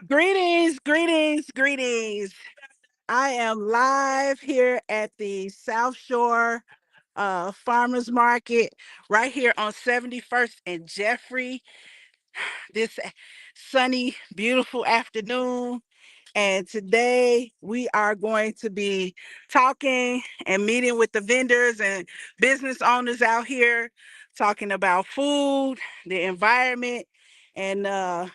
Greetings, greetings, greetings. I am live here at the South Shore Farmers Market right here on 71st and Jeffrey this sunny, beautiful afternoon. And today we are going to be talking and meeting with the vendors and business owners out here, talking about food, the environment, and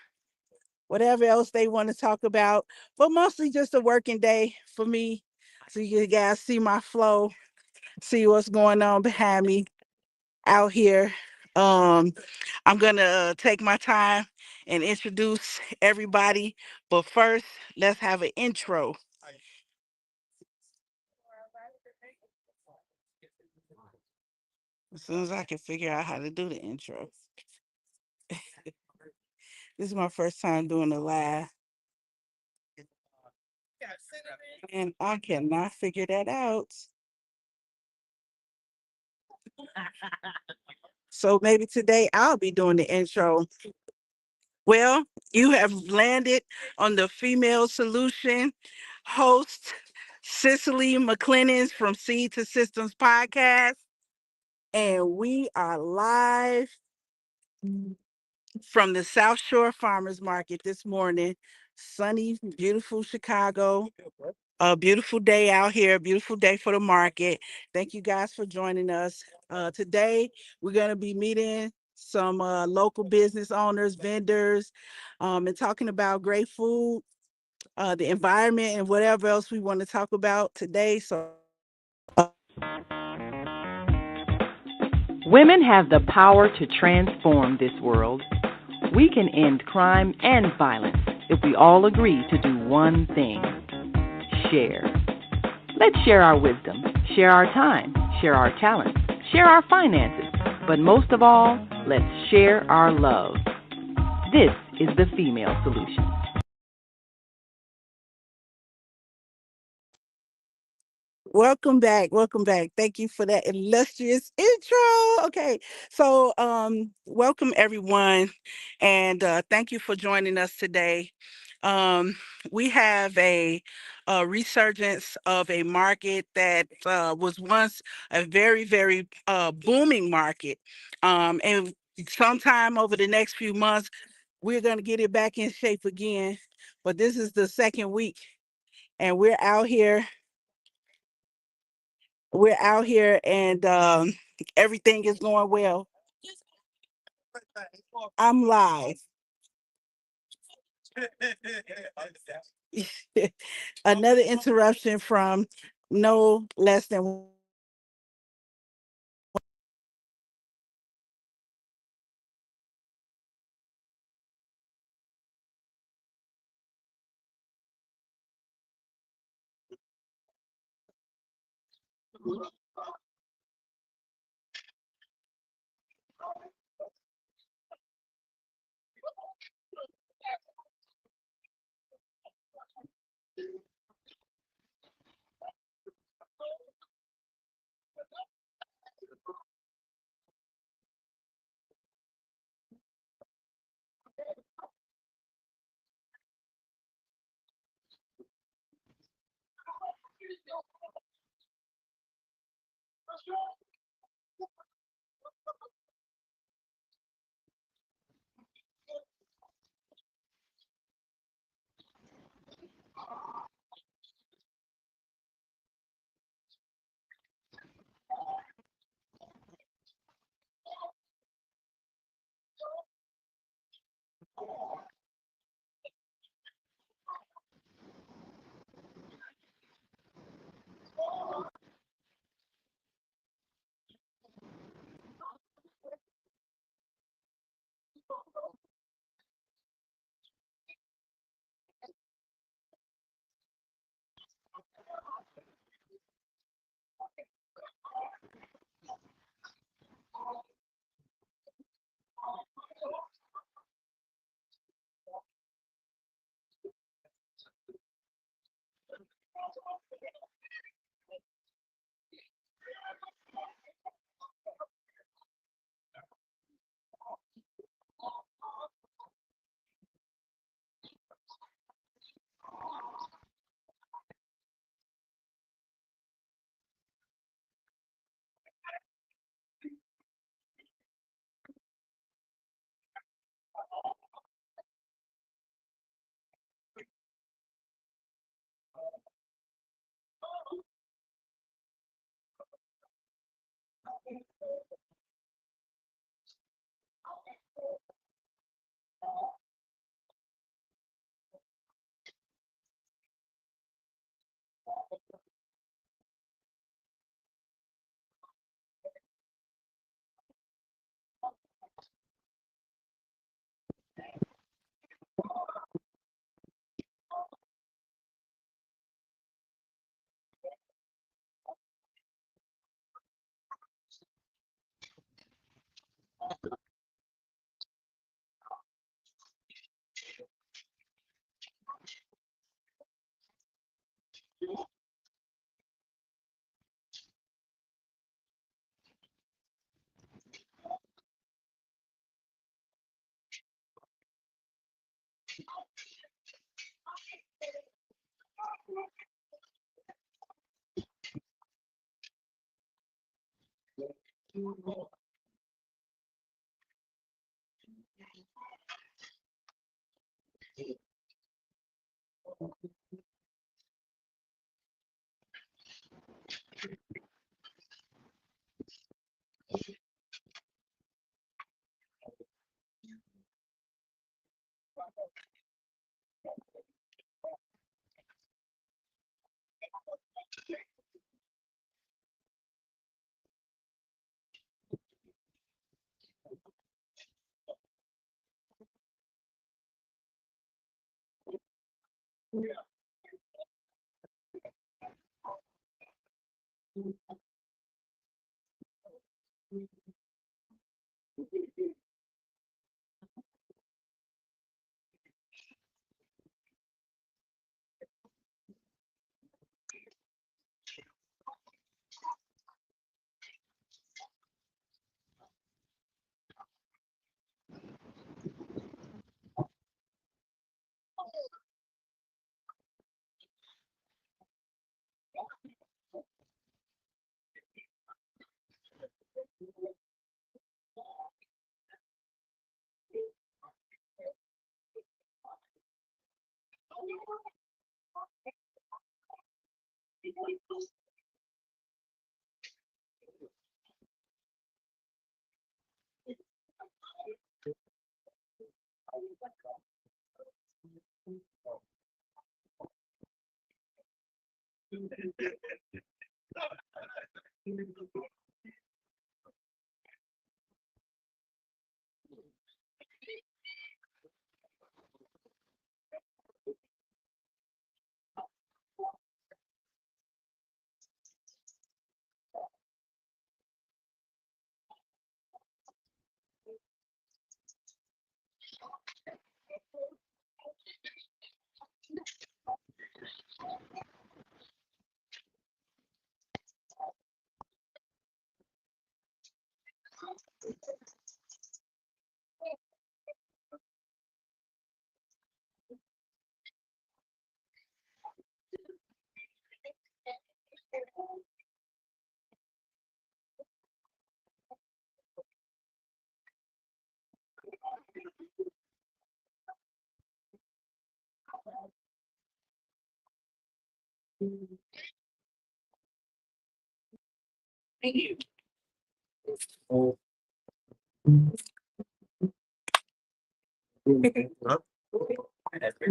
whatever else they want to talk about, but mostly just a working day for me. So you guys see my flow, see what's going on behind me out here. Um, I'm gonna take my time and introduce everybody, but first, let's have an intro. As soon as I can figure out how to do the intro. This is my first time doing a live, and I cannot figure that out. So maybe today I'll be doing the intro. Well, you have landed on the Female Solution host, Cicely McClennan's from Seed to Systems podcast. And we are live from the South Shore Farmers Market this morning. Sunny, beautiful Chicago. A beautiful day out here, a beautiful day for the market. Thank you guys for joining us. Today, we're going to be meeting some local business owners, vendors, and talking about great food, the environment, and whatever else we want to talk about today. So, Women have the power to transform this world. We can end crime and violence if we all agree to do one thing: share. Let's share our wisdom, share our time, share our talents, share our finances, but most of all, let's share our love. This is the Female Solution. welcome back. Welcome back. Thank you for that illustrious intro. Okay. So, welcome everyone, and thank you for joining us today. Um, we have a resurgence of a market that was once a very, very booming market. And sometime over the next few months, we're going to get it back in shape again. But this is the second week, and we're out here and everything is going well. I'm live. Another interruption from no less than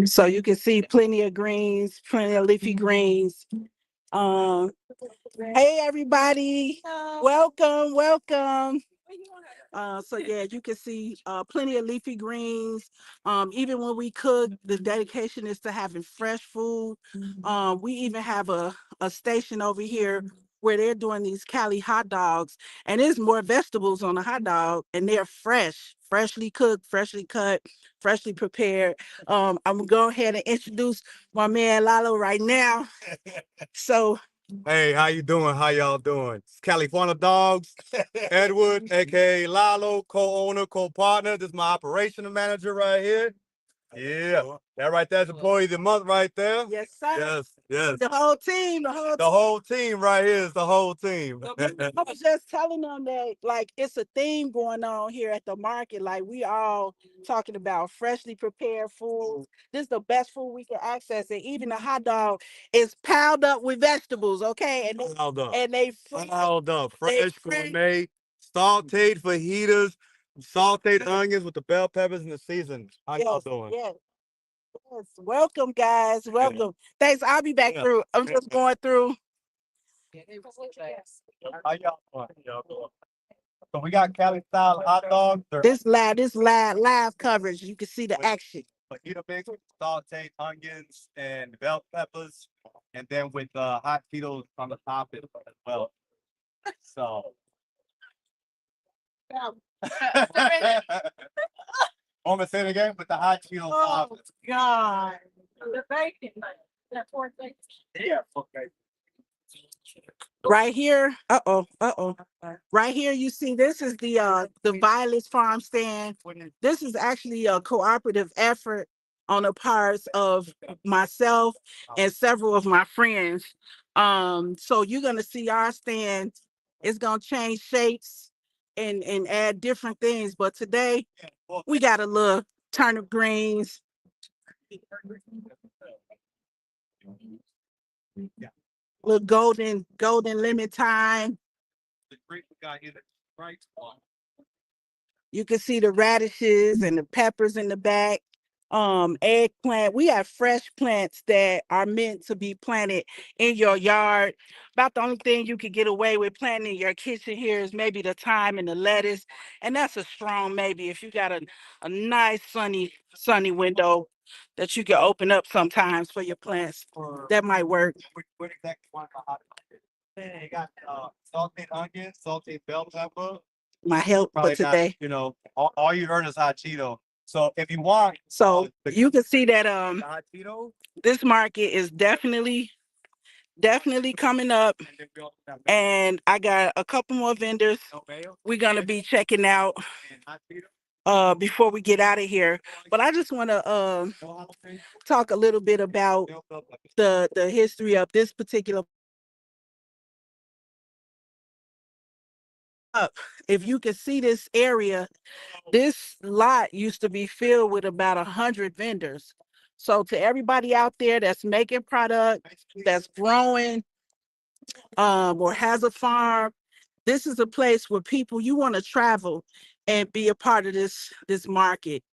So you can see plenty of greens, plenty of leafy greens. Um, hey everybody, welcome, welcome. So yeah, you can see plenty of leafy greens. Even when we cook, the dedication is to having fresh food. We even have a station over here where they're doing these Cali hot dogs, and there's more vegetables on the hot dog, and they're fresh, freshly cooked, freshly cut, freshly prepared. I'm gonna go ahead and introduce my man Lalo right now. So hey, how you doing? How y'all doing? It's California Dogs, Edward, aka Lalo, co-owner, co-partner. This is my operational manager right here. Yeah, that right there's employee of the month right there. yes, sir. Yes. The whole team, The whole team right here is the whole team. I was just telling them that like it's a theme going on here at the market. Like we all talking about freshly prepared food. This is the best food we can access, and even the hot dog is piled up with vegetables. Okay, and Piled up. and they Piled up. Fresh gourmet, sauteed fajitas, sauteed onions with the bell peppers and the seasons. How y'all doing? Yes. Yes. Welcome, guys. Welcome. Thanks. I'll be back through. I'm just going through. How y'all doing? So we got Cali style hot dogs. This live coverage. You can see the action. Fajita mix with sauteed onions and bell peppers, and then with hot Cheetos on the top as well. So. Want me to say it again with the hot Cheetos? Oh God! The bacon, that pork bacon. Yeah. Okay. Right here, right here, you see this is the Violet's Farm stand. This is actually a cooperative effort. on the parts of myself and several of my friends. So you're gonna see our stand. It's gonna change shapes and add different things. But today we got a little turnip greens, little golden lemon thyme. You can see the radishes and the peppers in the back. Eggplant. We have fresh plants that are meant to be planted in your yard. About the only thing you could get away with planting in your kitchen here is maybe the thyme and the lettuce. And that's a strong maybe if you got a nice sunny window that you can open up sometimes for your plants. That might work. What exactly want you got salted onion, salted bell pepper. My help for Probably not, today. all you heard is hot Cheeto. So if you want, So you can see that the hot Cheeto, this market is definitely coming up, and then we also have and I got a couple more vendors no mayo we're gonna be checking out and hot Cheeto, before we get out of here. But I just want to no jalapeno, talk a little bit about no bell pepper. the history of this particular. If you can see this area, this lot used to be filled with about 100 vendors. So to everybody out there that's making product, that's growing, or has a farm, this is a place where people you want to travel and be a part of this market.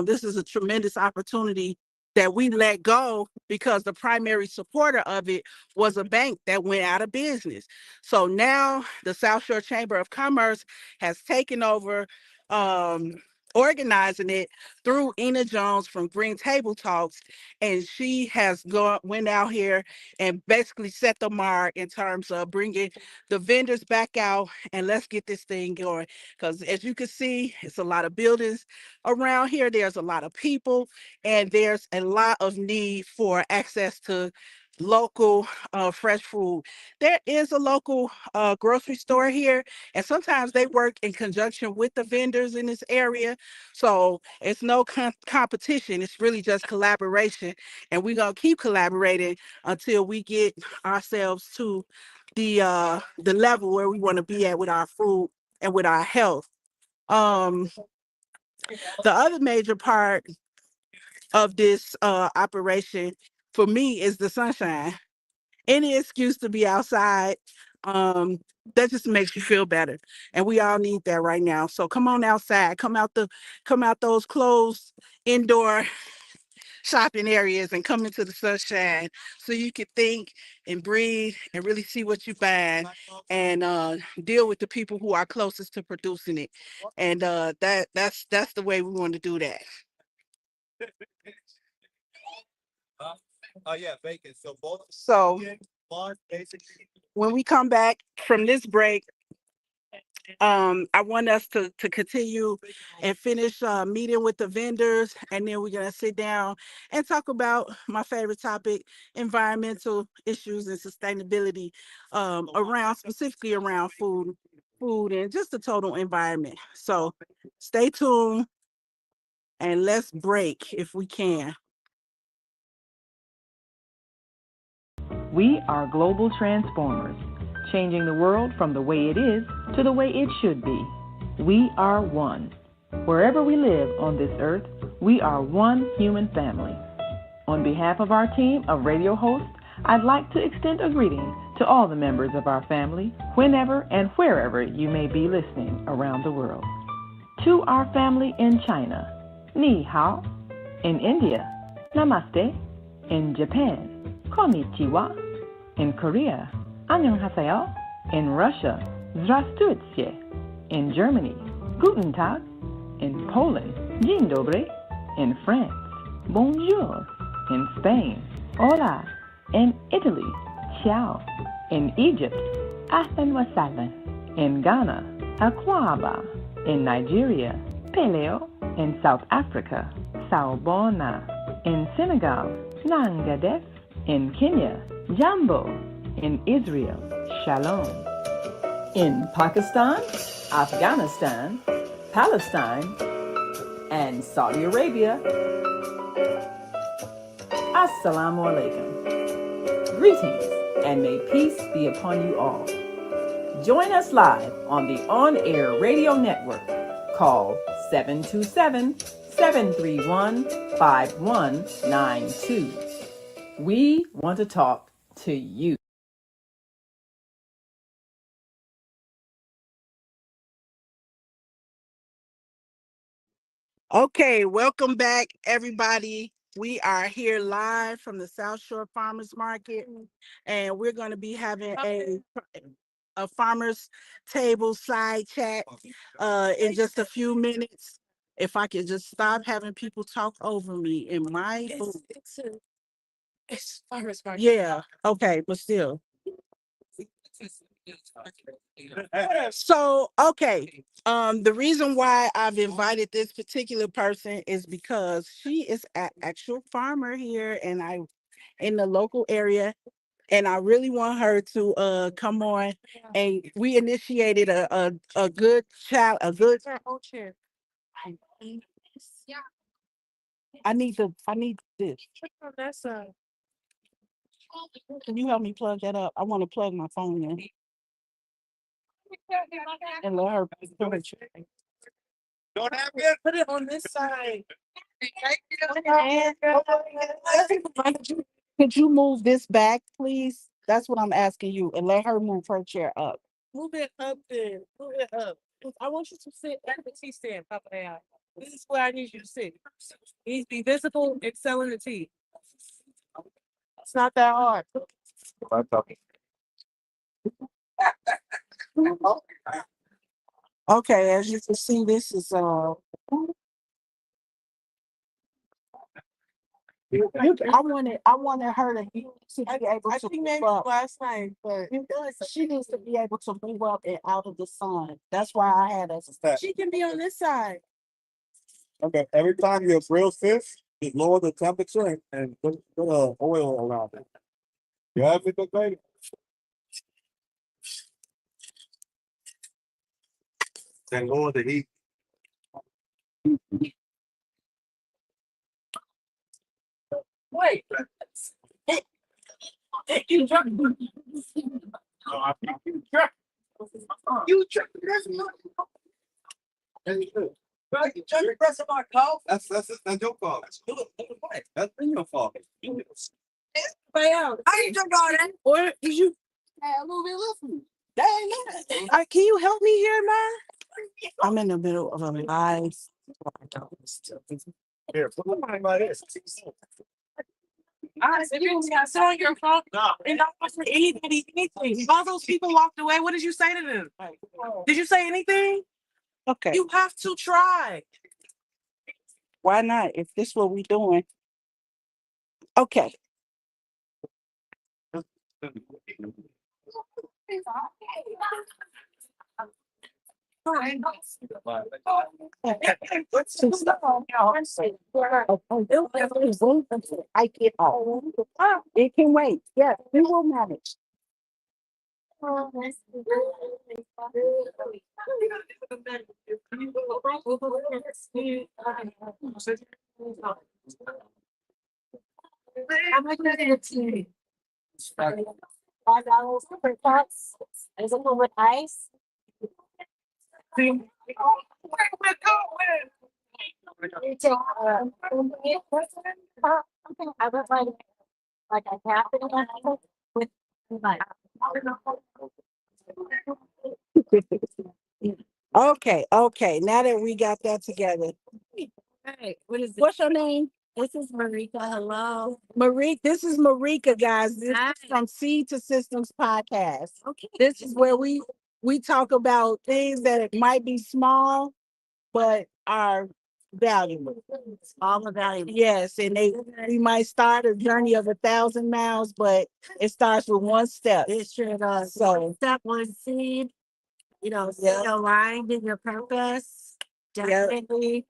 This is a tremendous opportunity that we let go because the primary supporter of it was a bank that went out of business. So now the South Shore Chamber of Commerce has taken over, organizing it through Ina Jones from Green Table Talks, and she has went out here and basically set the mark in terms of bringing the vendors back out and let's get this thing going. Because as you can see, it's a lot of buildings around here. There's a lot of people, and there's a lot of need for access to local fresh food. There is a local grocery store here, and sometimes they work in conjunction with the vendors in this area. So it's no competition. It's really just collaboration, and we're gonna keep collaborating until we get ourselves to the level where we want to be at with our food and with our health. Um, the other major part of this operation for me is the sunshine. Any excuse to be outside, um, that just makes you feel better, and we all need that right now. So come on outside, come out those closed indoor shopping areas and come into the sunshine so you can think and breathe and really see what you find, and deal with the people who are closest to producing it. And that's the way we want to do that. Yeah, bacon. So both. So Basically. when we come back from this break, I want us to continue and finish meeting with the vendors, and then we're gonna sit down and talk about my favorite topic, environmental issues and sustainability, around specifically around food and just the total environment. So stay tuned and let's break if we can. We are global transformers, changing the world from the way it is to the way it should be. We are one. Wherever we live on this earth, we are one human family. On behalf of our team of radio hosts, I'd like to extend a greeting to all the members of our family, whenever and wherever you may be listening around the world. To our family in China, Ni Hao. In India, Namaste. In Japan, Konnichiwa. In Korea, Annyeonghaseyo. In Russia, Здравствуйте. In Germany, Guten Tag. In Poland, Dzień dobry. In France, Bonjour. In Spain, Hola. In Italy, Ciao. In Egypt, Ahlan wa sahlan. In Ghana, Akwaba. In Nigeria, Peleo. In South Africa, Sawubona. In Senegal, Nangadef. In Kenya, Jambo. In Israel, Shalom. In Pakistan, Afghanistan, Palestine, and Saudi Arabia, Assalamu alaikum. Greetings, and may peace be upon you all. Join us live on the on-air radio network called 727-731-5192. We want to talk to you. Okay, welcome back, everybody. We are here live from the South Shore Farmers Market, and we're going to be having a farmers table side chat in just a few minutes. If I could just stop having people talk over me in my booth. It's farmers market. Yeah, okay, but still. So, okay. The reason why I've invited this particular person is because she is an actual farmer here and in the local area. And I really want her to come on, and we initiated a good child, a good I need this. Can you help me plug that up? I want to plug my phone in and let her Don't have it? put it on this side. Could you move this back, please? That's what I'm asking you, and let her move her chair up. Move it up then. Move it up. I want you to sit at the tea stand, Papa AI. This is where I need you to sit. You need to be visible and selling the tea. It's not that hard. Okay, as you can see, this is I wanted her to be able to move up last night, but she needs to be able to move up and out of the sun. That's why I had us. She can be on this side. Okay, every time you grill fish, you lower the temperature and put oil around it. You have it, baby? Then lower the heat. Wait. You drunk. You drunk. You press of our call. That's your fault. That's your fault. I ain't drunk all that. Or did you? A little bit left me. Dang, can you help me here, man? I'm in the middle of a live. Here, put it like this. If you got selling your phone and not for anybody anything. If all those people walked away, what did you say to them? Did you say anything? Okay. You have to try. Why not? If this is what we're doing. Okay. I get all. It can wait. Yes, we will manage. How much is it to $5 per cups? Is it with ice? You take I would like a half with like okay. Now that we got that together. Hey, what's your name? This is Marika. Hello. Marika, this is Marika, guys. This is from Seed to Systems podcast. Okay. This is where we talk about things that might be small, but are valuable. All are valuable. Yes, and we might start a journey of 1,000 miles, but it starts with one step. It sure does. So step one seed, stay aligned in your purpose. Definitely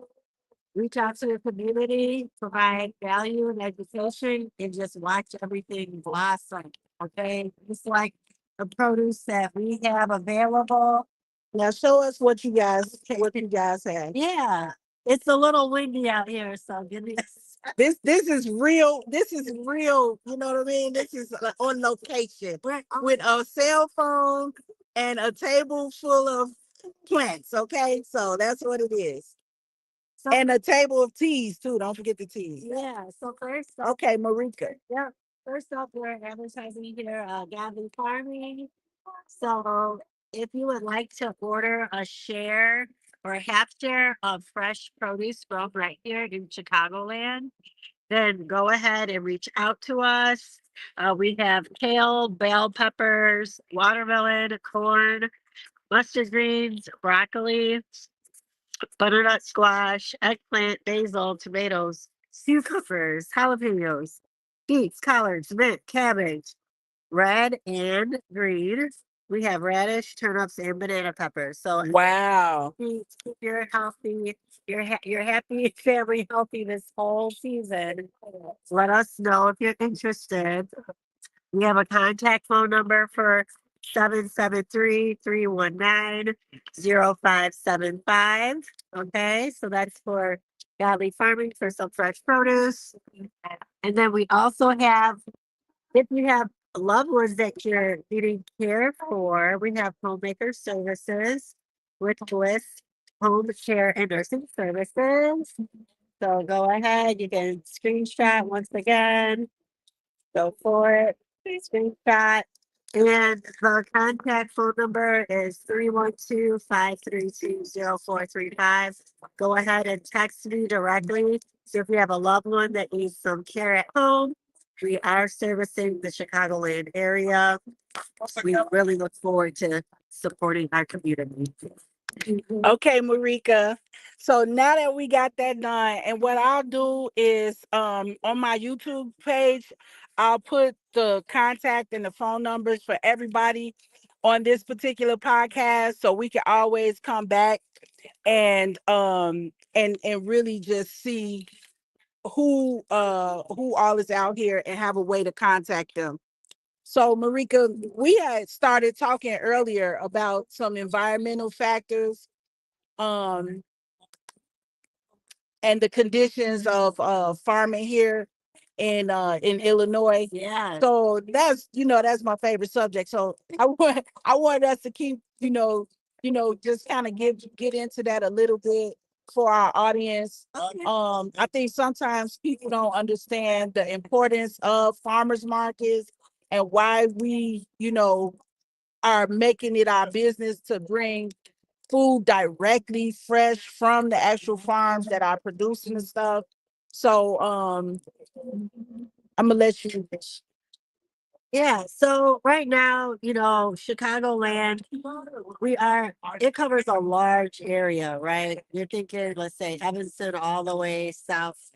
reach out to the community, provide value and education, and just watch everything blossom. Okay, it's like the produce that we have available. Now show us what you guys have. Yeah, it's a little windy out here, so give me This is real. This is real. You know what I mean? This is on location with a cell phone and a table full of plants. Okay, so that's what it is. So, and a table of teas too. Don't forget the teas. Yeah. So first, okay, Marika. Yeah. First off, we're advertising here, Gavin Farming. So if you would like to order a share or a half share of fresh produce from right here in Chicagoland, then go ahead and reach out to us. We have kale, bell peppers, watermelon, corn, mustard greens, broccoli, butternut squash, eggplant, basil, tomatoes, cucumbers, jalapenos, beets, collards, mint, cabbage, red and green. We have radish, turnips, and banana peppers. So wow, keep your healthy, your happy family healthy this whole season. Let us know if you're interested. We have a contact phone number for 773-319-0575. Okay, so that's for Godly Farming for some fresh produce. And then we also have, if you have loved ones that you're needing care for, we have homemaker services with Bliss Home Care and Nursing Services. So go ahead, you can screenshot once again. Go for it. Screenshot. And the contact phone number is 312-532-0435. Go ahead and text me directly. So if you have a loved one that needs some care at home, we are servicing the Chicagoland area. We really look forward to supporting our community. Okay, Marika. So now that we got that done, and what I'll do is on my YouTube page, I'll put the contact and the phone numbers for everybody on this particular podcast so we can always come back and really just see who all is out here and have a way to contact them. So Marika, we had started talking earlier about some environmental factors um and the conditions of farming here in Illinois. Yeah. So that's that's my favorite subject. So I want us to keep just kind of get into that a little bit for our audience. Okay. I think sometimes people don't understand the importance of farmers markets and why we are making it our business to bring food directly fresh from the actual farms that are producing the stuff. So I'm gonna let you. Yeah, so right now, Chicagoland, it covers a large area, right? You're thinking, let's say, Evanston all the way south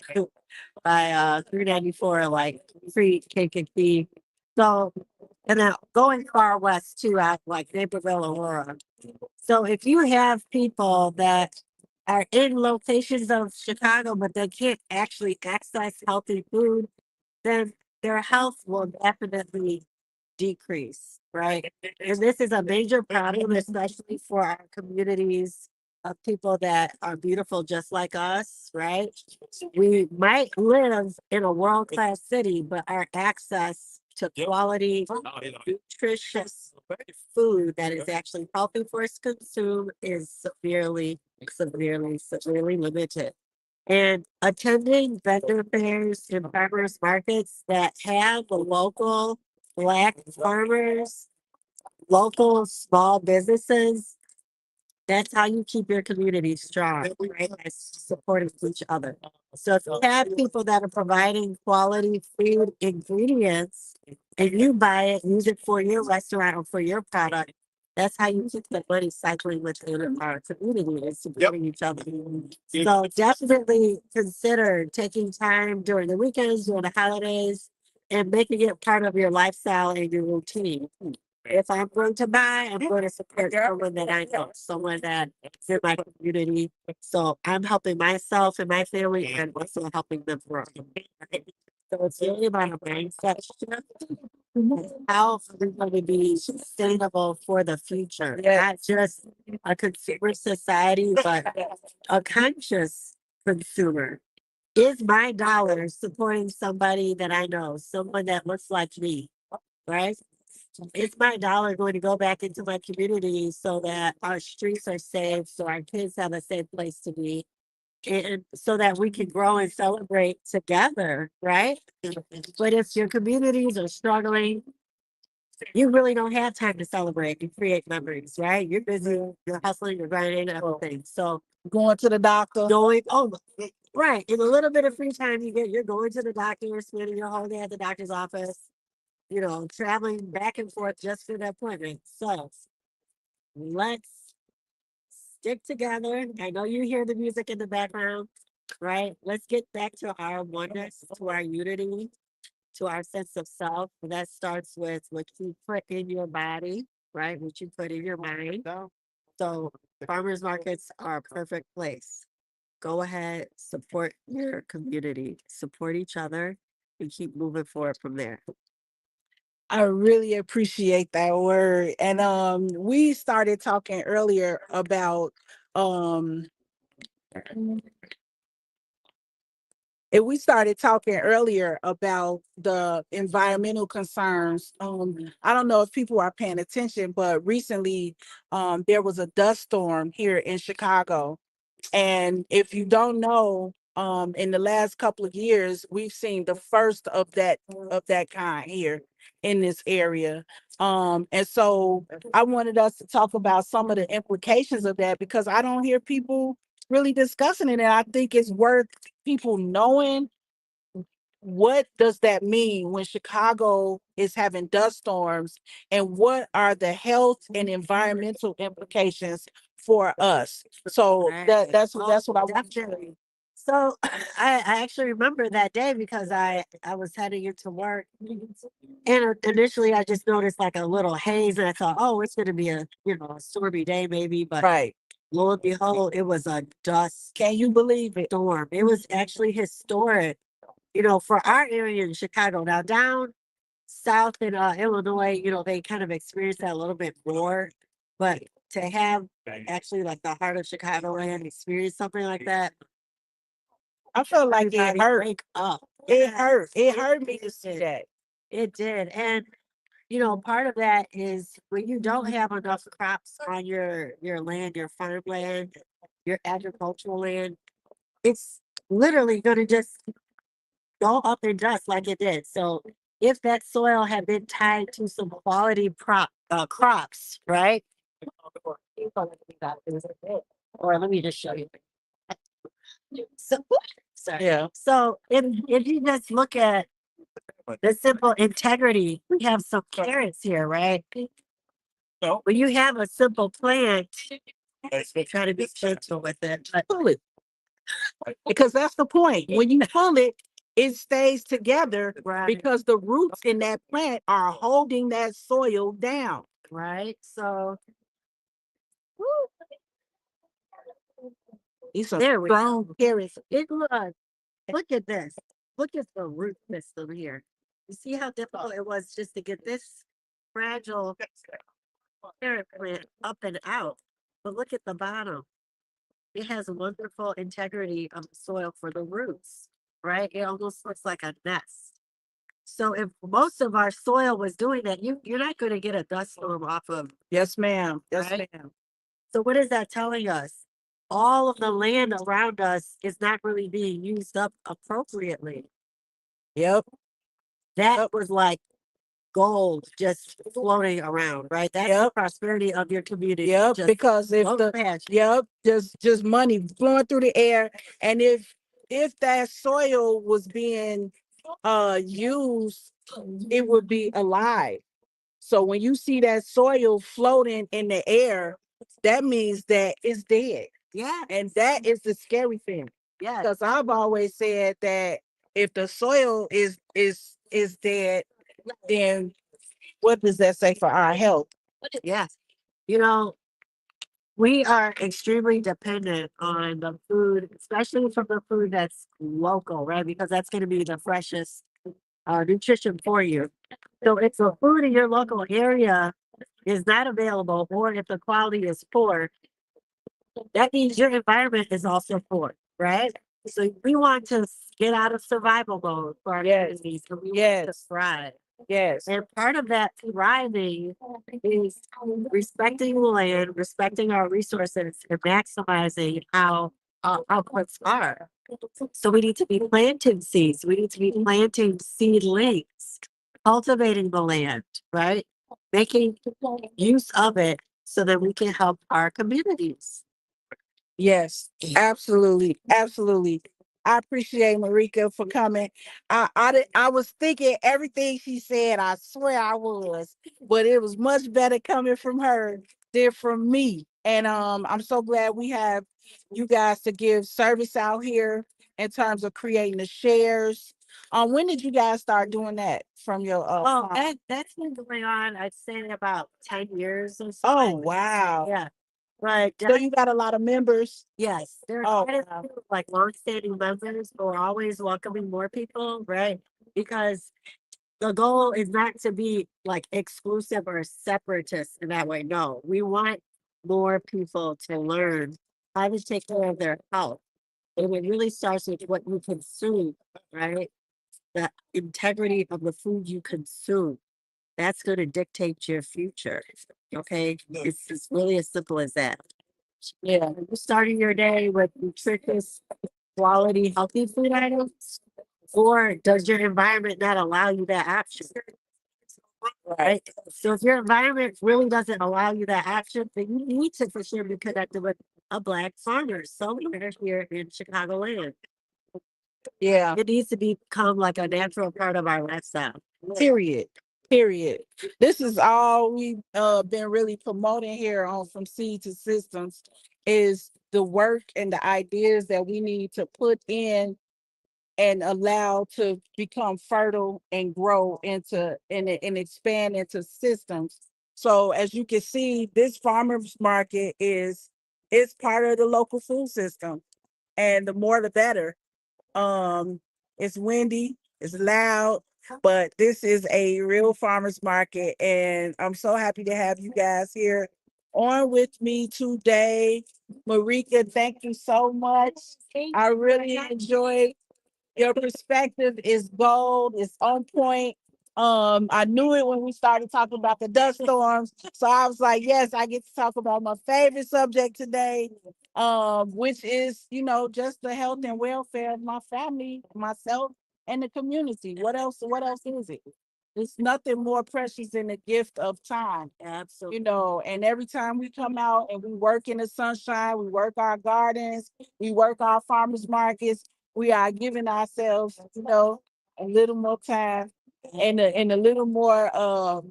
by 394, like free KKP. So, and then going far west too, at like Naperville, Aurora. So if you have people that are in locations of Chicago, but they can't actually access healthy food, then their health will definitely decrease, right? And this is a major problem, especially for our communities of people that are beautiful just like us, right? We might live in a world-class city, but our access to quality, nutritious food that is actually healthy for us to consume is severely limited. And attending vendor fairs and farmers markets that have the local Black farmers, local small businesses, that's how you keep your community strong, right? By supporting each other. So if you have people that are providing quality food ingredients and you buy it, use it for your restaurant or for your product, that's how you keep the money cycling within our community and supporting each other. So definitely consider taking time during the weekends, during the holidays, and making it part of your lifestyle and your routine. If I'm going to buy, I'm going to support someone that I know, someone that is in my community. So I'm helping myself and my family and also helping them grow. So it's really about a mindset shift. How we're going to be sustainable for the future, not just a consumer society, but a conscious consumer. is my dollar supporting somebody that I know, someone that looks like me, right? Is my dollar going to go back into my community so that our streets are safe, so our kids have a safe place to be, and so that we can grow and celebrate together, right? But if your communities are struggling, you really don't have time to celebrate and create memories, right? You're busy, you're hustling, you're grinding, everything. So Going to the doctor. going, oh, right. In a little bit of free time you get, you're going to the doctor, you're spending your whole day at the doctor's office, you know, traveling back and forth just for the appointment. So let's stick together. I know you hear the music in the background, right? Let's get back to our oneness, to our unity, to our sense of self. And that starts with what you put in your body, right? What you put in your mind. So farmers markets are a perfect place. Go ahead, support your community, support each other, and keep moving forward from there. I really appreciate that word. And we started talking earlier about we started talking earlier about the environmental concerns. I don't know if people are paying attention, but recently there was a dust storm here in Chicago. And if you don't know, in the last couple of years, we've seen the first of that kind here in this area. And so I wanted us to talk about some of the implications of that because I don't hear people really discussing it. And I think it's worth people knowing what does that mean when Chicago is having dust storms and what are the health and environmental implications for us. So that's what I want to Definitely. So I actually remember that day because I was heading into work, and initially I just noticed like a little haze, and I thought, oh, it's going to be a a stormy day maybe, but right. lo and behold, it was a dust Can you believe it? storm. It was actually historic, for our area in Chicago. Now down south in Illinois, they kind of experience that a little bit more, but to have actually like the heart of Chicagoland experience something like that, I felt like it everybody hurt. wake up. It hurt. It hurt me to see that. It did. And part of that is when you don't have enough crops on your land, your farmland, your agricultural land, it's literally gonna just go up in dust like it did. So if that soil had been tied to some quality crops, right? Or let me just show you. So, sorry. Yeah. So if you just look at the simple integrity, we have some carrots here, right? When you have a simple plant, they try to be gentle with it, but Pull it. Because that's the point. When you pull it, it stays together right, because the roots in that plant are holding that soil down. right. So These are there we strong go. carrots. Look at this. Look at the root system here. You see how difficult it was just to get this fragile carrot plant up and out. But look at the bottom. It has a wonderful integrity of the soil for the roots, right? It almost looks like a nest. So if most of our soil was doing that, you're not going to get a dust storm off of. Yes, ma'am. Yes, Right? ma'am. So what is that telling us? All of the land around us is not really being used up appropriately. Yep. That was like gold just floating around, right? That's the Yep. prosperity of your community. Yep. Just Because if float past you. yep, just money flowing through the air. And if that soil was being used, it would be alive. So when you see that soil floating in the air, that means that it's dead. Yeah. And that is the scary thing. Yeah. Because I've always said that if the soil is dead, then what does that say for our health? Yes. You know, we are extremely dependent on the food, especially from the food that's local, right? Because that's going to be the freshest nutrition for you. So if the food in your local area is not available, or if the quality is poor, that means your environment is also poor, right? So we want to get out of survival mode for our Yes. communities. So we want to Yes. thrive. Yes. And part of that thriving is respecting the land, respecting our resources, and maximizing how our outputs are. So we need to be planting seeds. We need to be planting seedlings, cultivating the land, right? Making use of it so that we can help our communities. Yes, absolutely, absolutely. I appreciate Marika for coming. I was thinking everything she said. I swear I was, but it was much better coming from her than from me. And I'm so glad we have you guys to give service out here in terms of creating the shares. When did you guys start doing that from your Oh, farm? that's been going on, I'd say about 10 years or so. Oh wow. Yeah. But So you got a lot of members? yes, there Oh, are quite a wow. few like longstanding members who are always welcoming more people, right? Because the goal is not to be like exclusive or separatist in that way. No, we want more people to learn how to take care of their health. And it really starts with what you consume, right? The integrity of the food you consume. That's going to dictate your future. Okay. It's really as simple as that. Yeah. You're starting your day with nutritious, quality, healthy food items, or does your environment not allow you that option? Right. So if your environment really doesn't allow you that option, then you need to for sure be connected with a Black farmer somewhere here in Chicagoland. Yeah. It needs to become like a natural part of our lifestyle. Period. Period. This is all we've been really promoting here on From Seed to Systems is the work and the ideas that we need to put in and allow to become fertile and grow into and expand into systems. So as you can see, this farmers market is part of the local food system. And the more the better. Um, it's windy, it's loud, but this is a real farmers market, and I'm so happy to have you guys here on with me today. Marika, thank you so much. I really enjoyed your perspective is gold, it's on point. I knew it when we started talking about the dust storms. So I was like, yes, I get to talk about my favorite subject today, which is, just the health and welfare of my family, myself, and the community. What else is it? There's nothing more precious than the gift of time. Absolutely. And every time we come out and we work in the sunshine, we work our gardens, we work our farmers markets, we are giving ourselves, a little more time and a little more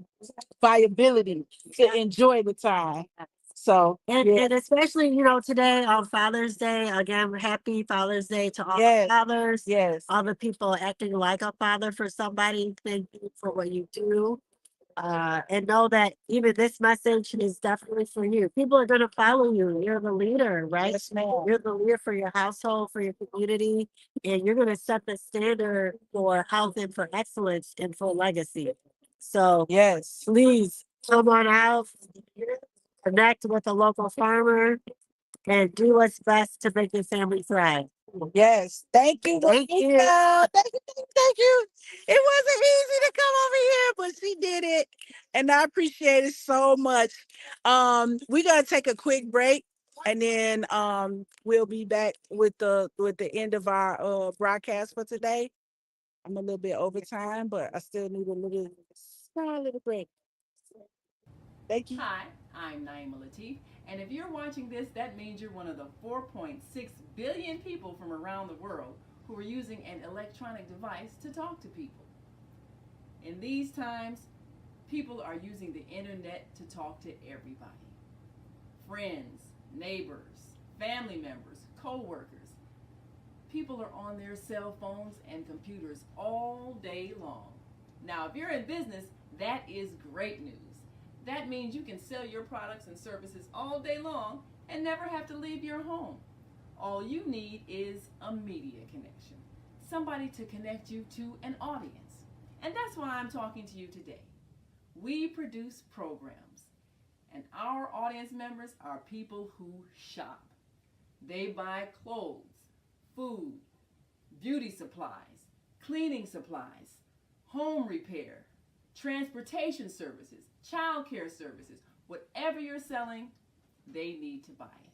viability to enjoy the time. So And especially, today on Father's Day, again, happy Father's Day to all the yes, fathers, yes, all the people acting like a father for somebody. Thank you for what you do. And know that even this message is definitely for you. People are going to follow you. You're the leader, right? yes, ma'am. You're the leader for your household, for your community, and you're going to set the standard for health and for excellence and for legacy. So Yes. please come on out, connect with a local farmer, and do what's best to make your family thrive. Yes. Thank you. Thank you. Thank you. It wasn't easy to come over here, but she did it. And I appreciate it so much. We're gonna take a quick break and then we'll be back with the end of our broadcast for today. I'm a little bit over time, but I still need a small little break. Thank you. Hi, I'm Naima Latif, and if you're watching this, that means you're one of the 4.6 billion people from around the world who are using an electronic device to talk to people. In these times, people are using the internet to talk to everybody. Friends, neighbors, family members, co-workers. People are on their cell phones and computers all day long. Now, if you're in business, that is great news. That means you can sell your products and services all day long and never have to leave your home. All you need is a media connection, somebody to connect you to an audience. And that's why I'm talking to you today. We produce programs, and our audience members are people who shop. They buy clothes, food, beauty supplies, cleaning supplies, home repair, transportation services, childcare services. Whatever you're selling, they need to buy it.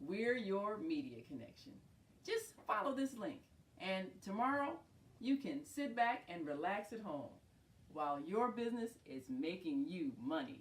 We're your media connection. Just follow this link, and tomorrow you can sit back and relax at home while your business is making you money.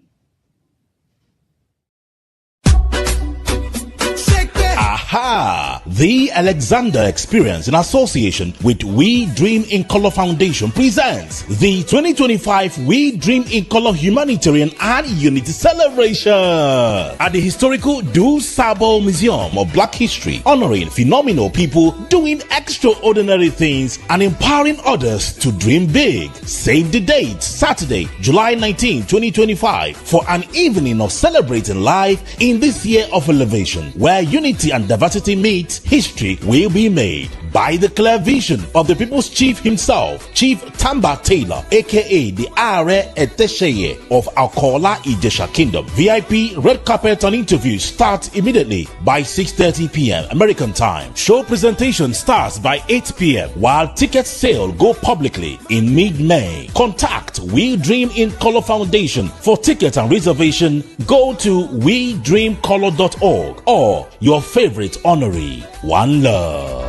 Aha! The Alexander Experience in association with We Dream in Color Foundation presents the 2025 We Dream in Color Humanitarian and Unity Celebration at the historical Du Sabo Museum of Black History, honoring phenomenal people doing extraordinary things and empowering others to dream big. Save the date, Saturday, July 19, 2025, for an evening of celebrating life in this year of elevation, where unity and diversity meet, history will be made by the clear vision of the people's chief himself, Chief Tamba Taylor, aka the Are Etesheye of Akola Ijesha Kingdom. VIP red carpet and interviews start immediately by 6:30 p.m. American time. Show presentation starts by 8 p.m. while ticket sale go publicly in mid-May. Contact We Dream in Color Foundation for tickets and reservation. Go to wedreamcolor.org or your favorite honoree. One love.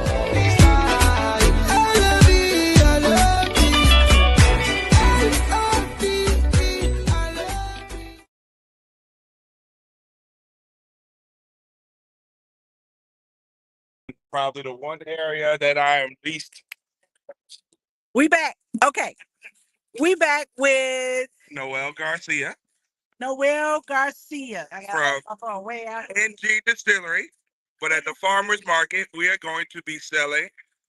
Probably the one area that I am least. We back. Okay. We back with Noel Garcia Noel Garcia. I got from my phone way out. NG Distillery. But at the farmer's market, we are going to be selling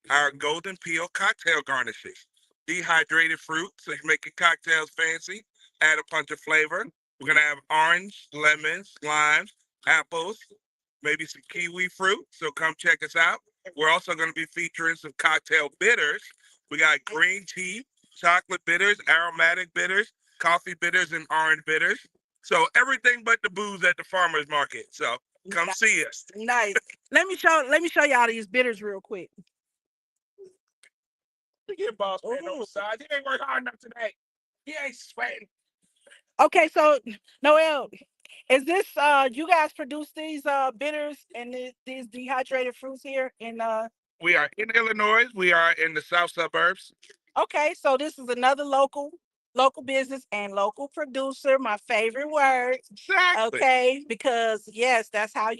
our golden peel cocktail garnishes. Dehydrated fruit, so you make your cocktails fancy. Add a punch of flavor. We're going to have orange, lemons, limes, apples, maybe some kiwi fruit. So come check us out. We're also going to be featuring some cocktail bitters. We got green tea, chocolate bitters, aromatic bitters, coffee bitters, and orange bitters. So everything but the booze at the farmer's market. So come see us. Nice. Let me show y'all these bitters real quick. Get boss man on the side. He ain't worked hard enough today. He ain't sweating. Okay, so Noel, is this you guys produce these bitters and these dehydrated fruits here in We are in Illinois. We are in the south suburbs. Okay, so this is another local business and local producer, my favorite word. Exactly. Okay, because yes, that's how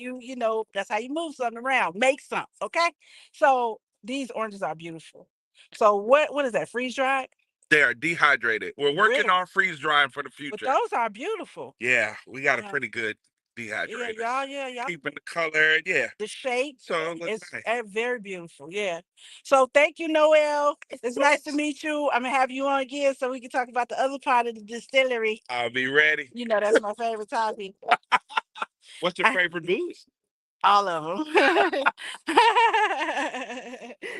that's how you move something around, make something. Okay, so these oranges are beautiful. So what is that, freeze dried? They are dehydrated. We're working Really? on freeze drying for the But future. those are beautiful. Yeah, we got a Yeah. pretty good dehydrated. Yeah. Keeping the color, yeah. The shape So it looks is nice. very beautiful. Yeah. So thank you, Noel. It's nice to meet you. I'm gonna have you on again so we can talk about the other part of the distillery. I'll be ready. You know that's my favorite topic. What's your favorite booze? All of them.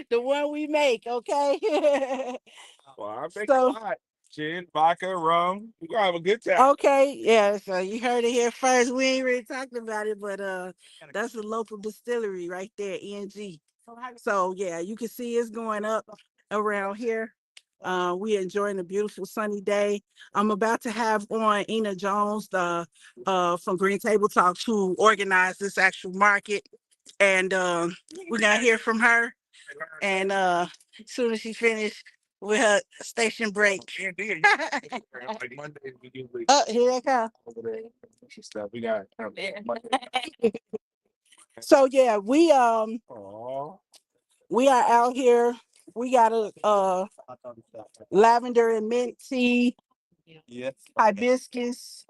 The one we make, okay? Well, I make So- a lot. Gin, vodka, rum. We're gonna have a good time. Okay, yeah, so you heard it here first. We ain't really talking about it, but that's a local distillery right there, ENG. So yeah, you can see it's going up around here. We enjoying a beautiful sunny day. I'm about to have on Ina Jones, the from Green Table Talks, who organized this actual market, and we're gonna hear from her. And as soon as she finished with her station break. Like Mondays we usually Oh, here they come. stuff. We got So yeah, we are out here. We got a lavender and mint tea, Yes. hibiscus,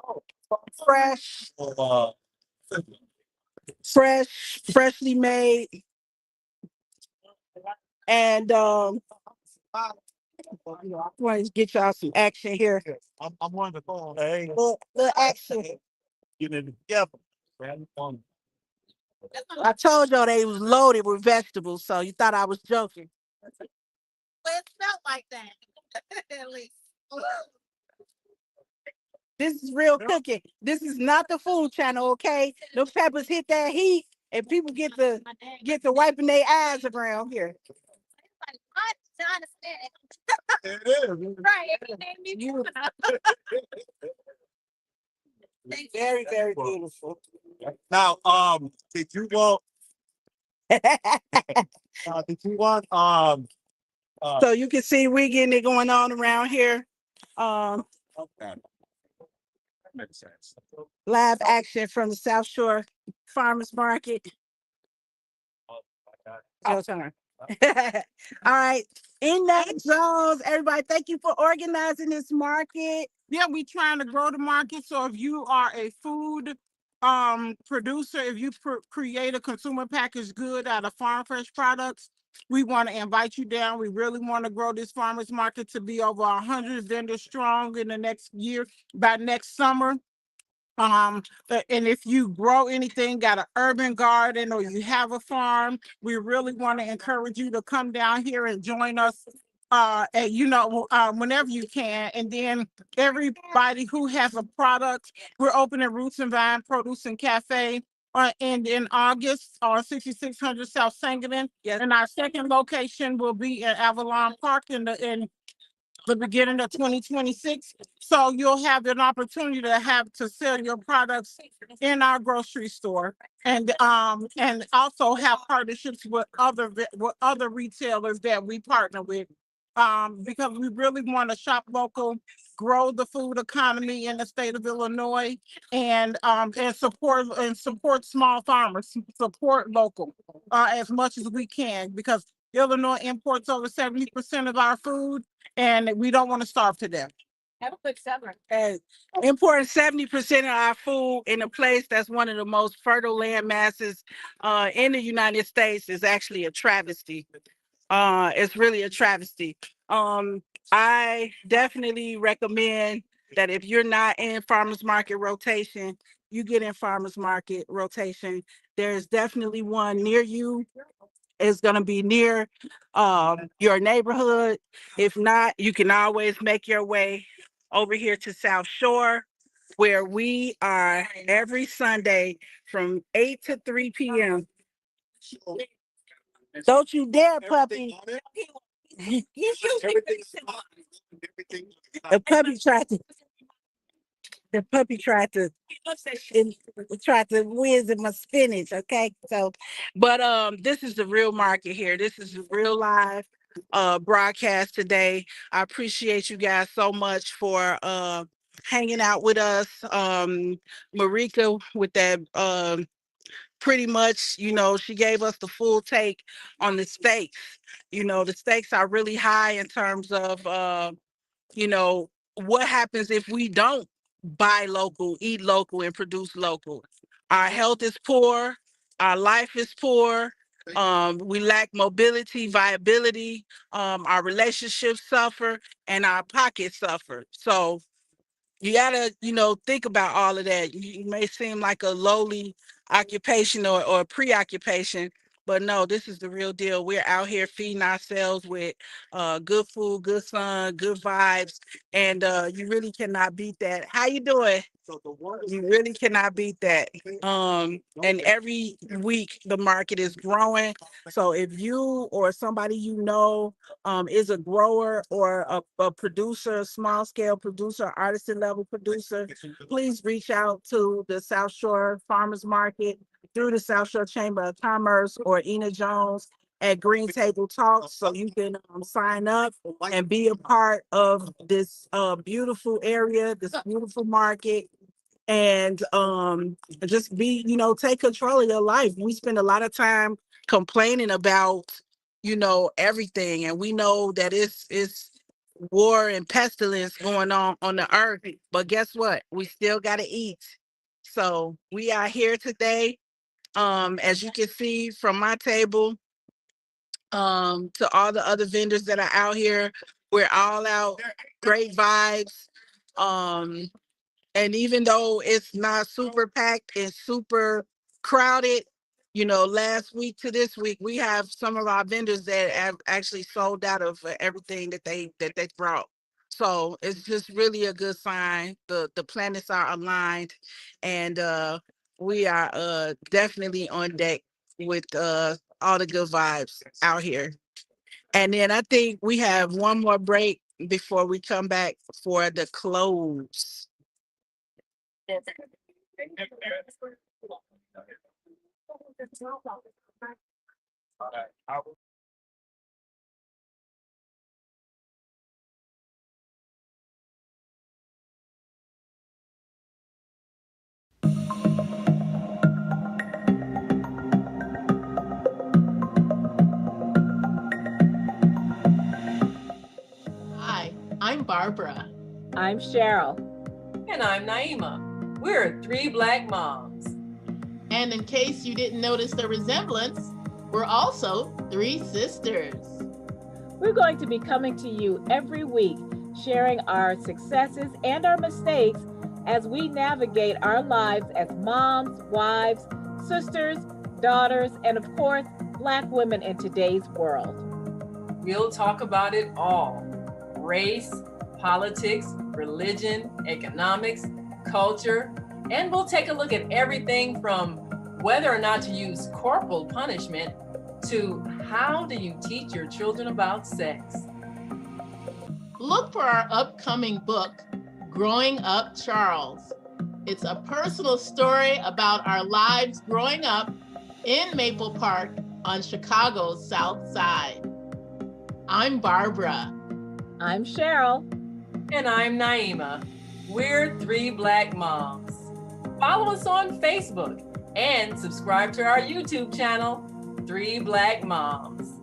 freshly made, and I want to get y'all some action here. I'm one of the phone. Hey, Little action. getting it together. I told y'all they was loaded with vegetables, so you thought I was joking. Well, it felt like that. At least. This is real cooking. This is not the food channel, okay? Those peppers hit that heat, and people get to wiping their eyes around here. It is. You- Very, very beautiful. Now, did you want? Did you want? So you can see we getting it going on around here. Um, Okay. Makes sense. Live action from the South Shore Farmers Market. Your turn. All right. In that Jones, everybody, thank you for organizing this market. Yeah, we trying to grow the market. So if you are a food producer, if you create a consumer packaged good out of farm fresh products, we want to invite you down. We really want to grow this farmers market to be over 100 vendors strong in the next year, by next summer. And if you grow anything, got an urban garden, or you have a farm, we really want to encourage you to come down here and join us. Whenever you can. And then everybody who has a product, we're opening Roots and Vine Produce and Cafe and in August, 6600 South Sangamon. Yes. And our second location will be at Avalon Park in the beginning of 2026. So you'll have an opportunity to sell your products in our grocery store, and also have partnerships with other retailers that we partner with. Because we really want to shop local, grow the food economy in the state of Illinois, and support small farmers, support local as much as we can, because Illinois imports over 70% of our food, and we don't want to starve to death. Have a quick summer. Importing 70% of our food in a place that's one of the most fertile land masses in the United States is actually a travesty. It's really a travesty. I definitely recommend that if you're not in farmers market rotation, you get in farmers market rotation. There's definitely one near you. It's going to be near your neighborhood. If not, you can always make your way over here to South Shore, where we are every Sunday from 8 to 3 p.m. Don't you dare, puppy. The puppy tried to. The puppy tried to whiz in my spinach. Okay, so, but this is the real market here. This is a real live broadcast today. I appreciate you guys so much for hanging out with us. Marika with that pretty much, she gave us the full take on the stakes. The stakes are really high in terms of, what happens if we don't buy local, eat local, and produce local. Our health is poor. Our life is poor. We lack mobility, viability. Our relationships suffer, and our pockets suffer. So you gotta, think about all of that. You may seem like a lowly occupation or preoccupation, but no, this is the real deal. We're out here feeding ourselves with good food, good sun, good vibes, and you really cannot beat that. How you doing? You really cannot beat that. And every week the market is growing. So if you or somebody is a grower or a producer, small scale producer, artisan level producer, please reach out to the South Shore Farmers Market through the South Shore Chamber of Commerce or Ina Jones at Green Table Talks, so you can sign up and be a part of this beautiful area, this beautiful market, and just take control of your life. We spend a lot of time complaining about everything, and we know that it's war and pestilence going on the earth, but guess what, we still got to eat. So we are here today, as you can see from my table, to all the other vendors that are out here. We're all out, great vibes. And even though it's not super packed and super crowded, last week to this week, we have some of our vendors that have actually sold out of everything that they brought. So it's just really a good sign. The planets are aligned, and we are definitely on deck with all the good vibes out here. And then I think we have one more break before we come back for the close. Hi, I'm Barbara. I'm Cheryl. And I'm Naima. We're three Black moms. And in case you didn't notice the resemblance, we're also three sisters. We're going to be coming to you every week, sharing our successes and our mistakes as we navigate our lives as moms, wives, sisters, daughters, and of course, Black women in today's world. We'll talk about it all: race, politics, religion, economics, culture, and we'll take a look at everything from whether or not to use corporal punishment to how do you teach your children about sex. Look for our upcoming book, Growing Up Charles. It's a personal story about our lives growing up in Maple Park on Chicago's South Side. I'm Barbara. I'm Cheryl. And I'm Naima. We're three Black moms. Follow us on Facebook and subscribe to our YouTube channel, Three Black Moms.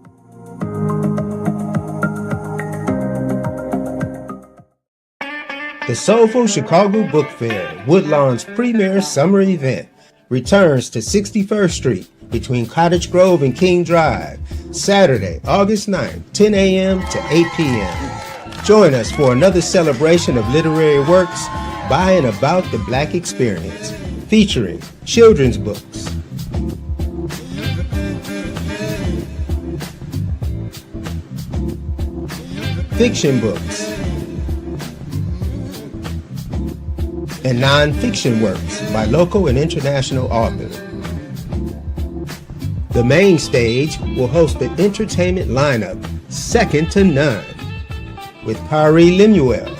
The Soulful Chicago Book Fair, Woodlawn's premier summer event, returns to 61st Street between Cottage Grove and King Drive, Saturday, August 9th, 10 a.m. to 8 p.m. Join us for another celebration of literary works by and about the Black experience, featuring children's books, fiction books, and non-fiction works by local and international authors. The main stage will host an entertainment lineup second to none, with Pari Lemuel,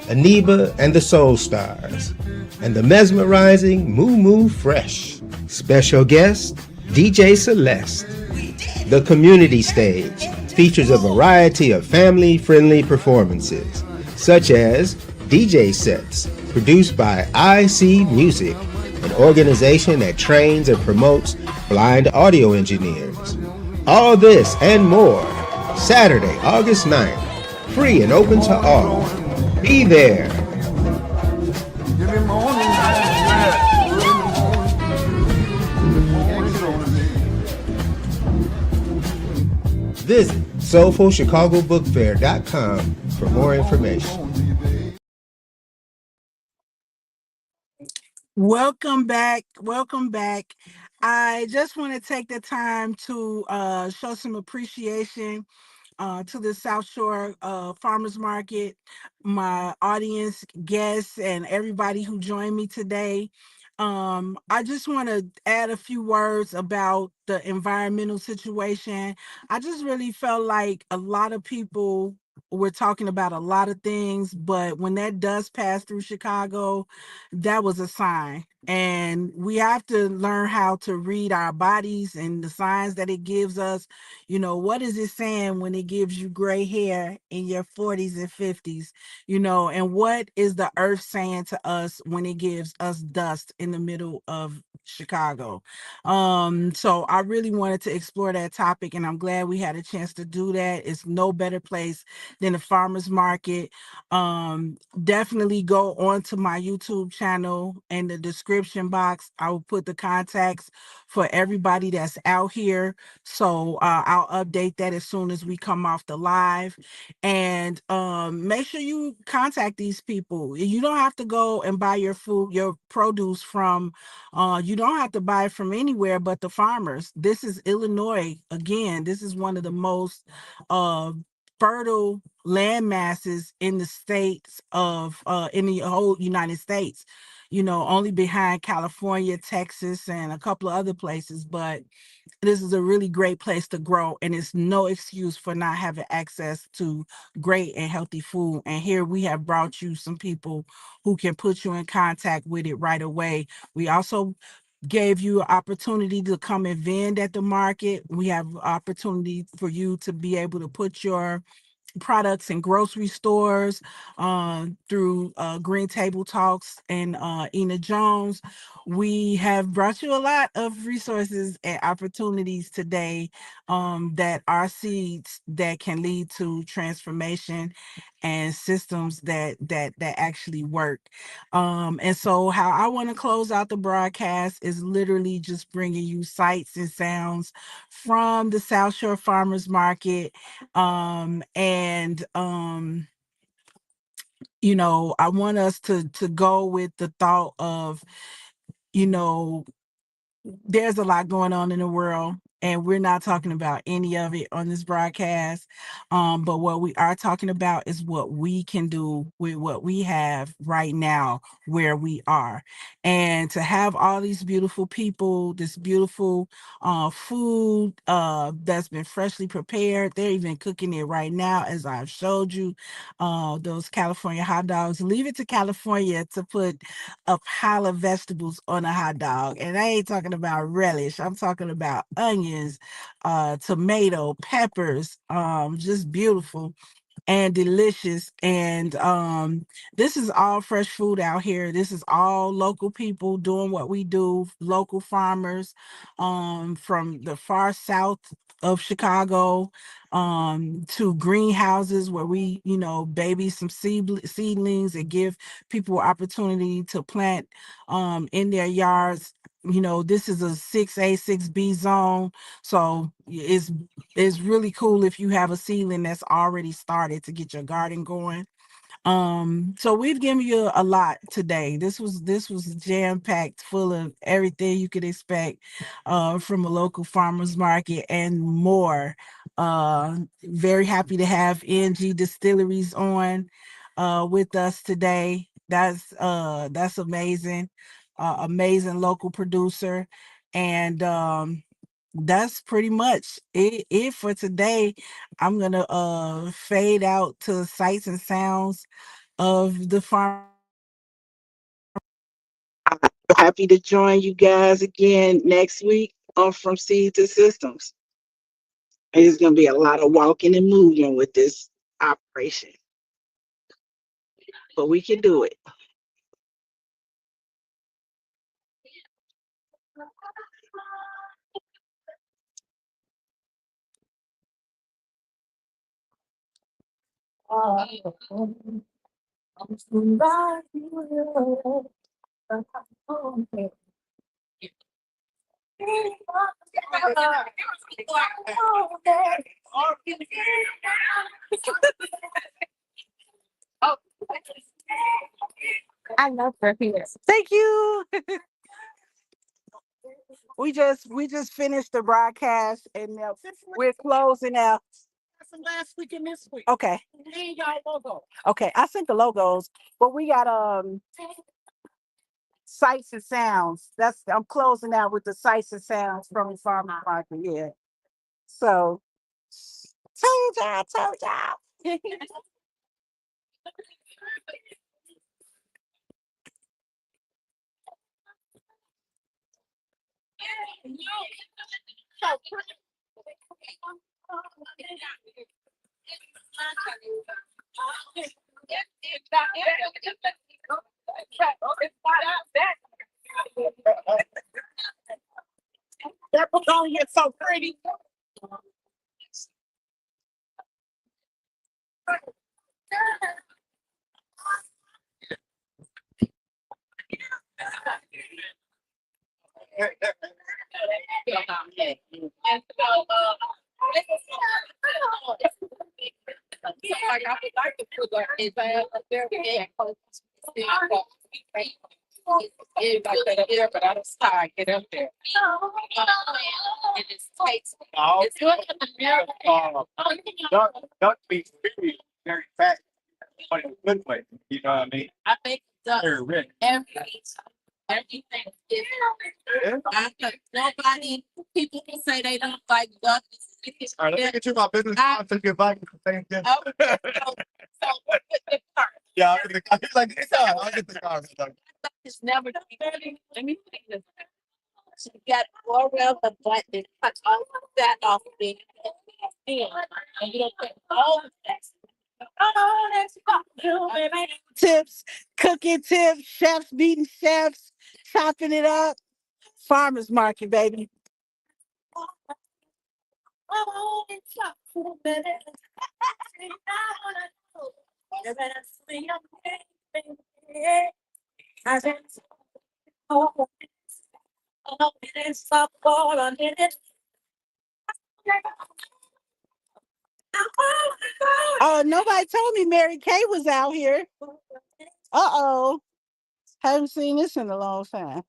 Aniba and the Soul Stars, and the mesmerizing Moo Moo Fresh. Special guest, DJ Celeste. The community stage features a variety of family-friendly performances, such as DJ sets produced by IC Music, an organization that trains and promotes blind audio engineers. All this and more, Saturday, August 9th, free and open to all. Be there. Visit SoulfulChicagoBookFair.com for more information. Welcome back. Welcome back. I just want to take the time to show some appreciation to the South Shore Farmers Market, my audience, guests, and everybody who joined me today. I just want to add a few words about the environmental situation. I just really felt like a lot of people were talking about a lot of things, but when that dust passed through Chicago, that was a sign. And we have to learn how to read our bodies and the signs that it gives us. You know, what is it saying when it gives you gray hair in your 40s and 50s? You know, and what is the earth saying to us when it gives us dust in the middle of Chicago? So I really wanted to explore that topic, and I'm glad we had a chance to do that. It's no better place than the farmers market. Definitely go onto my YouTube channel. In the description box, I will put the contacts for everybody that's out here. So I'll update that as soon as we come off the live. And make sure you contact these people. You don't have to go and buy your food, your produce from, you don't have to buy it from anywhere but the farmers. This is Illinois. Again, this is one of the most fertile land masses in the states of in the whole United States. only behind California, Texas, and a couple of other places. But this is a really great place to grow, and it's no excuse for not having access to great and healthy food. And here we have brought you some people who can put you in contact with it right away. We also gave you an opportunity to come and vend at the market. We have opportunity for you to be able to put your products in grocery stores through Green Table Talks and Ena Jones. We have brought you a lot of resources and opportunities today that are seeds that can lead to transformation and systems that actually work. And so how I want to close out the broadcast is literally just bringing you sights and sounds from the South Shore Farmers Market. And I want us to go with the thought of, there's a lot going on in the world, and we're not talking about any of it on this broadcast. But what we are talking about is what we can do with what we have right now where we are. And to have all these beautiful people, this beautiful food that's been freshly prepared. They're even cooking it right now, as I've showed you. Those California hot dogs. Leave it to California to put a pile of vegetables on a hot dog. And I ain't talking about relish. I'm talking about onions, tomato, peppers, just beautiful and delicious. And this is all fresh food out here. This is all local people doing what we do, local farmers from the far south of Chicago to greenhouses where we baby some seedlings and give people opportunity to plant in their yards. This is a 6A, 6B zone, so it's really cool if you have a seedling that's already started to get your garden going. So we've given you a lot today. This was jam-packed full of everything you could expect from a local farmers market and more. Very happy to have NG Distilleries on with us today. That's amazing. Amazing local producer. And that's pretty much it for today. I'm gonna fade out to sights and sounds of the farm. I'm happy to join you guys again next week on From Seed to Systems. It's gonna be a lot of walking and moving with this operation, but we can do it. I love her here. Thank you. We just finished the broadcast and we're closing out. From last week and this week. Okay. And y'all logo. Okay, I sent the logos, but we got sights and sounds. I'm closing out with the sights and sounds from the farmer market. Yeah. So told y'all. That was on here so pretty. Like I would like to put like a bag up there and everybody up there, but I don't start get up there. It just takes. It's Duck meat very fat, but in a good way. You know what I mean? I think Everything. Nobody, people can say they don't like duck. All right, let me get you my business card so you can buy me the same gift. Yeah, I'll get the card. He's like, it's all right, I'll get the card. It's never. Let me think of it. So you got all around the butt and cut all of that off of it. And you don't put all of that. Tips, cooking tips, chefs beating chefs, chopping it up. Farmers market, baby. Oh, nobody told me Mary Kay was out here. Uh-oh. Haven't seen this in a long time.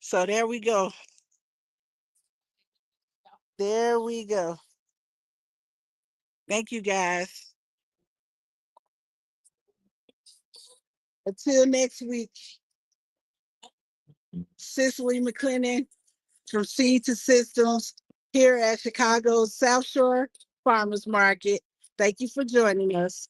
So there we go. There we go. Thank you, guys. Until next week. Cicely McClennan from Seed to Systems here at Chicago's South Shore Farmers Market. Thank you for joining us.